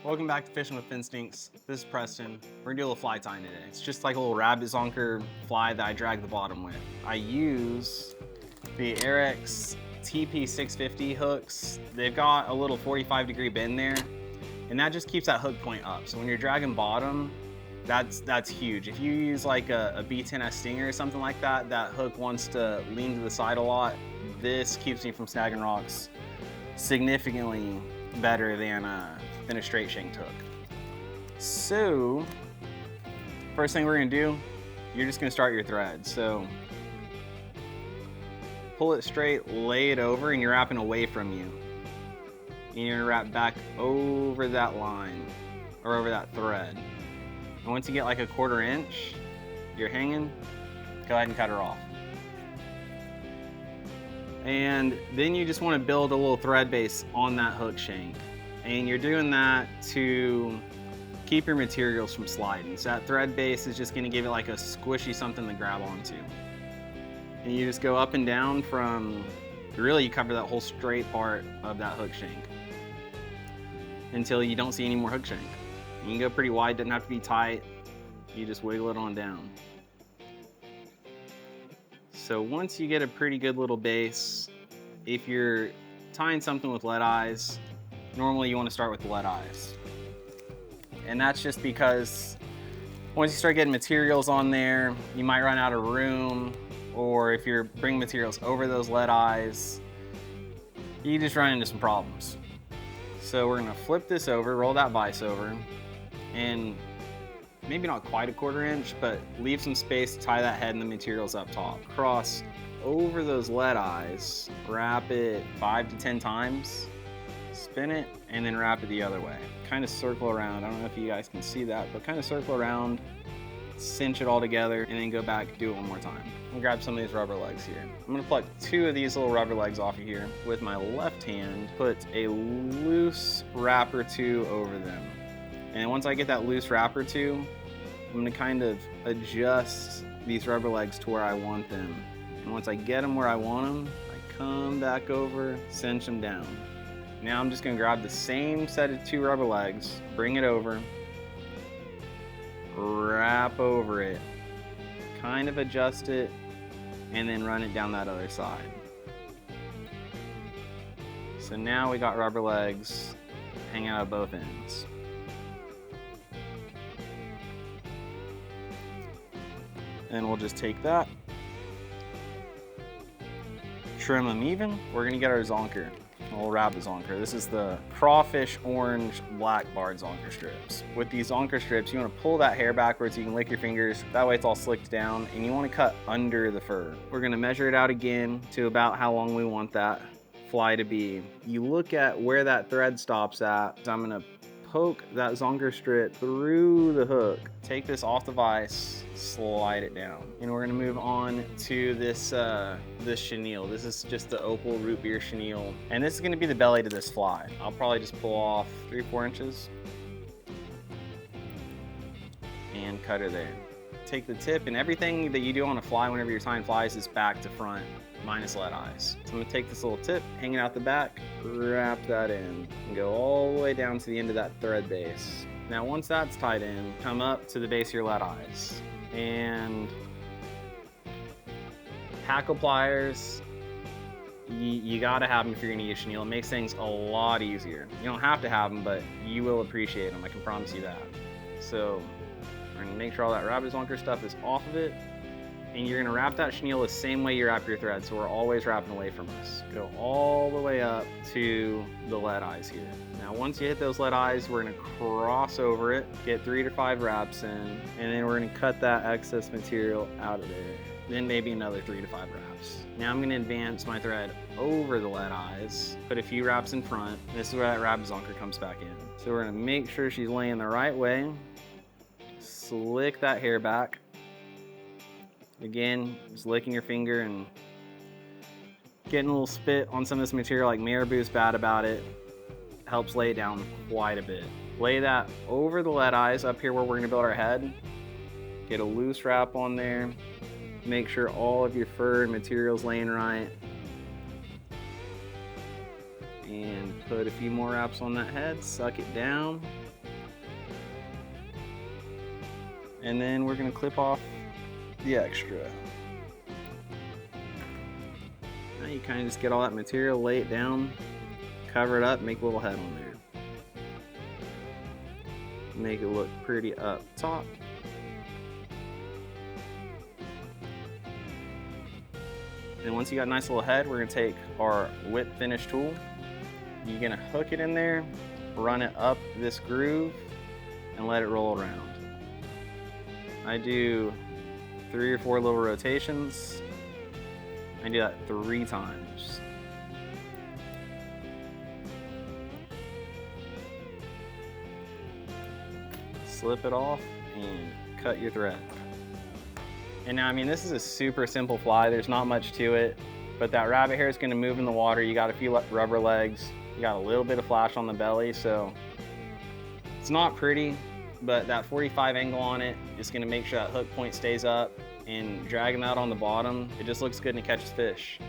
Welcome back to Fishing with Instincts. This is Preston. We're gonna do a little fly tying today. It's just like a little Rabbit Zonker fly that I drag the bottom with. I use the Airex TP650 hooks. They've got a little 45-degree bend there, and that just keeps that hook point up. So when you're dragging bottom, that's huge. If you use like a B10S Stinger or something like that, that hook wants to lean to the side a lot. This keeps me from snagging rocks significantly better than a straight shanked hook. So, first thing we're gonna do, you're just gonna start your thread. So, pull it straight, lay it over, and you're wrapping away from you. And you're gonna wrap back over that line, or over that thread. And once you get like a 1/4 inch, you're hanging, go ahead and cut her off. And then you just wanna build a little thread base on that hook shank. And you're doing that to keep your materials from sliding. So that thread base is just gonna give it like a squishy something to grab onto. And you just go up and down from, really you cover that whole straight part of that hook shank until you don't see any more hook shank. You can go pretty wide, doesn't have to be tight. You just wiggle it on down. So once you get a pretty good little base, if you're tying something with lead eyes, normally you want to start with the lead eyes. And that's just because once you start getting materials on there, you might run out of room, or if you're bringing materials over those lead eyes, you just run into some problems. So we're gonna flip this over, roll that vise over, and maybe not quite a 1/4 inch, but leave some space to tie that head and the materials up top. Cross over those lead eyes, wrap it 5 to 10 times, spin it, and then wrap it the other way. Kind of circle around. I don't know if you guys can see that, but kind of circle around, cinch it all together, and then go back, do it one more time. I'm gonna grab some of these rubber legs here. I'm gonna pluck 2 of these little rubber legs off of here. With my left hand, put a loose wrap or 2 over them. And once I get that loose wrap or 2, I'm gonna kind of adjust these rubber legs to where I want them. And once I get them where I want them, I come back over, cinch them down. Now I'm just gonna grab the same set of 2 rubber legs, bring it over, wrap over it, kind of adjust it, and then run it down that other side. So now we got rubber legs hanging out of both ends. And we'll just take that, trim them even. We're gonna get our zonker. We'll Rabbit Zonker. This is the crawfish orange black barred zonker strips. With these zonker strips, you want to pull that hair backwards so you can lick your fingers. That way it's all slicked down, and you want to cut under the fur. We're going to measure it out again to about how long we want that fly to be. You look at where that thread stops at. So I'm going to poke that zonker strip through the hook. Take this off the vise, slide it down. And we're gonna move on to this this chenille. This is just the opal root beer chenille. And this is gonna be the belly to this fly. I'll probably just pull off 3 or 4 inches and cut her there. Take the tip, and everything that you do on a fly whenever you're tying flies is back to front, minus lead eyes. So I'm gonna take this little tip, hang it out the back, wrap that in, and go all the way down to the end of that thread base. Now once that's tied in, come up to the base of your lead eyes. And hackle pliers, you gotta have them if you're gonna use chenille. It makes things a lot easier. You don't have to have them, but you will appreciate them, I can promise you that. So we're gonna make sure all that Rabbit Zonker stuff is off of it. And you're gonna wrap that chenille the same way you wrap your thread, so we're always wrapping away from us. Go all the way up to the lead eyes here. Now once you hit those lead eyes, we're gonna cross over it, get 3 to 5 wraps in, and then we're gonna cut that excess material out of there. Then maybe another 3 to 5 wraps. Now I'm gonna advance my thread over the lead eyes, put a few wraps in front. This is where that Rabbit Zonker comes back in. So we're gonna make sure she's laying the right way, slick that hair back. Again, just licking your finger and getting a little spit on some of this material like Marabou's bad about it. Helps lay it down quite a bit. Lay that over the lead eyes up here where we're gonna build our head. Get a loose wrap on there. Make sure all of your fur and material's laying right. And put a few more wraps on that head, suck it down, And then we're gonna clip off the extra. Now you kind of just get all that material, lay it down, cover it up, make a little head on there. Make it look pretty up top. And once you got a nice little head, we're gonna take our whip finish tool. You're gonna hook it in there, run it up this groove, and let it roll around. I do 3 or 4 little rotations. I do that 3 times. Slip it off and cut your thread. And now, I mean, this is a super simple fly. There's not much to it, but that rabbit hair is gonna move in the water. You got a few rubber legs. You got a little bit of flash on the belly, so it's not pretty, but that 45 angle on it is gonna make sure that hook point stays up, and dragging that on the bottom, it just looks good and it catches fish.